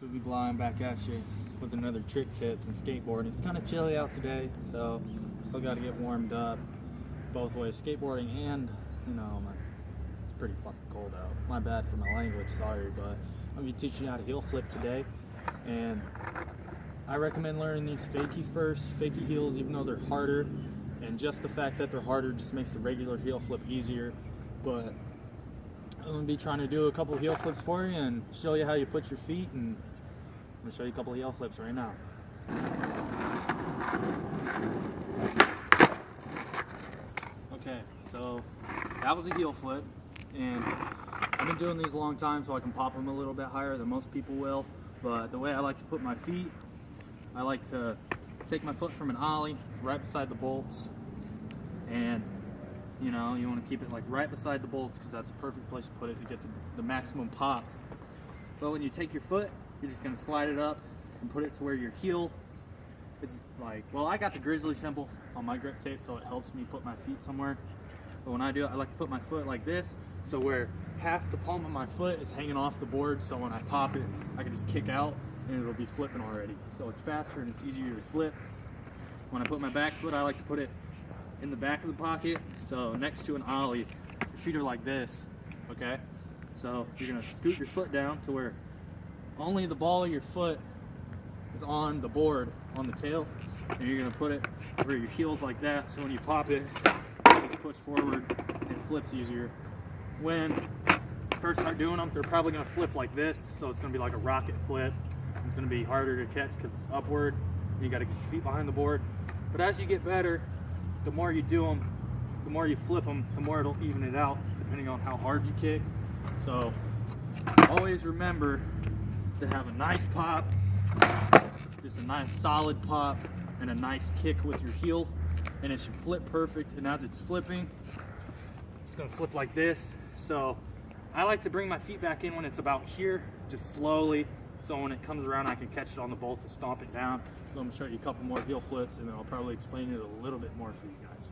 Movie Blind back at you with another trick tip from skateboarding. It's kind of chilly out today, so still got to get warmed up both ways, skateboarding and, you know, it's pretty fucking cold out. My bad for my language, sorry, but I'm going to be teaching you how to heel flip today. And I recommend learning these fakie first, fakie heels, even though they're harder. And just the fact that they're harder just makes the regular heel flip easier. But I'm going to be trying to do a couple heel flips for you and show you how you put your feet, and I'm going to show you a couple of heel flips right now. Okay, so that was a heel flip, and I've been doing these a long time so I can pop them a little bit higher than most people will. But the way I like to put my feet, I like to take my foot from an ollie right beside the bolts, and you know, you want to keep it like right beside the bolts because that's a perfect place to put it to get the maximum pop. But when you take your foot, you're just going to slide it up and put it to where your heel is like, well, I got the grizzly symbol on my grip tape so it helps me put my feet somewhere. But when I do it, I like to put my foot like this, so where half the palm of my foot is hanging off the board, so when I pop it, I can just kick out and it'll be flipping already. So it's faster and it's easier to flip. When I put my back foot, I like to put it in the back of the pocket, so next to an ollie. Your feet are like this, okay? So you're gonna scoot your foot down to where only the ball of your foot is on the board, on the tail, and you're gonna put it where your heel's like that, so when you pop it, it's pushed forward and it flips easier. When you first start doing them, they're probably gonna flip like this, so it's gonna be like a rocket flip. It's gonna be harder to catch because it's upward. You gotta get your feet behind the board. But as you get better, the more you do them, the more you flip them, the more it'll even it out depending on how hard you kick. So always remember to have a nice pop, just a nice solid pop, and a nice kick with your heel, and it should flip perfect. And as it's flipping, it's gonna flip like this. So I like to bring my feet back in when it's about here, just slowly, so when it comes around I can catch it on the bolts and stomp it down. So I'm gonna show you a couple more heel flips, and then I'll probably explain it a little bit more for you guys.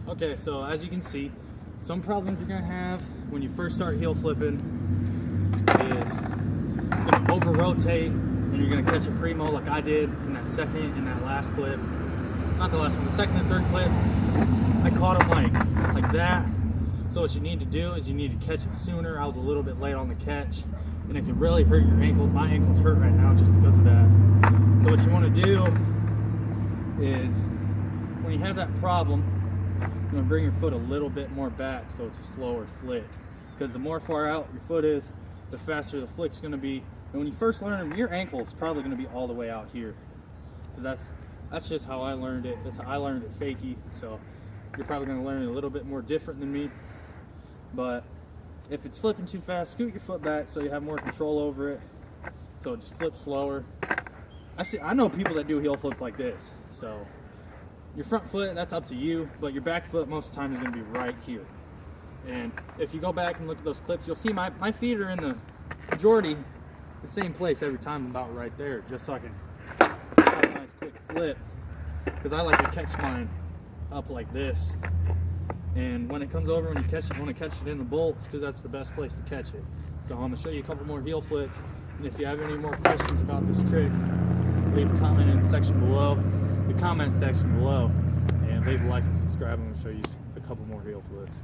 Okay, so as you can see, some problems you're gonna have when you first start heel flipping is it's gonna over rotate and you're gonna catch it primo like I did in that second and that last clip. Not the last one, the second and third clip. I caught them like that. So what you need to do is you need to catch it sooner. I was a little bit late on the catch, and it can really hurt your ankles. My ankles hurt right now just because of that. So what you wanna do is when you have that problem, you're going to bring your foot a little bit more back so it's a slower flick. Because the more far out your foot is, the faster the flick's going to be. And when you first learn them, your ankle is probably going to be all the way out here. Because that's just how I learned it. That's how I learned it fakie. So you're probably going to learn it a little bit more different than me. But if it's flipping too fast, scoot your foot back so you have more control over it. So it just flips slower. I know people that do heel flips like this. So your front foot, that's up to you, but your back foot most of the time is going to be right here. And if you go back and look at those clips, you'll see my feet are in the majority the same place every time, about right there, just so I can have a nice quick flip, because I like to catch mine up like this. And when it comes over, when you catch it, you want to catch it in the bolts, because that's the best place to catch it. So I'm going to show you a couple more heel flips, and if you have any more questions about this trick, leave a comment in the section below. The comment section below, and leave a like and subscribe. I'm going to show you a couple more heel flips.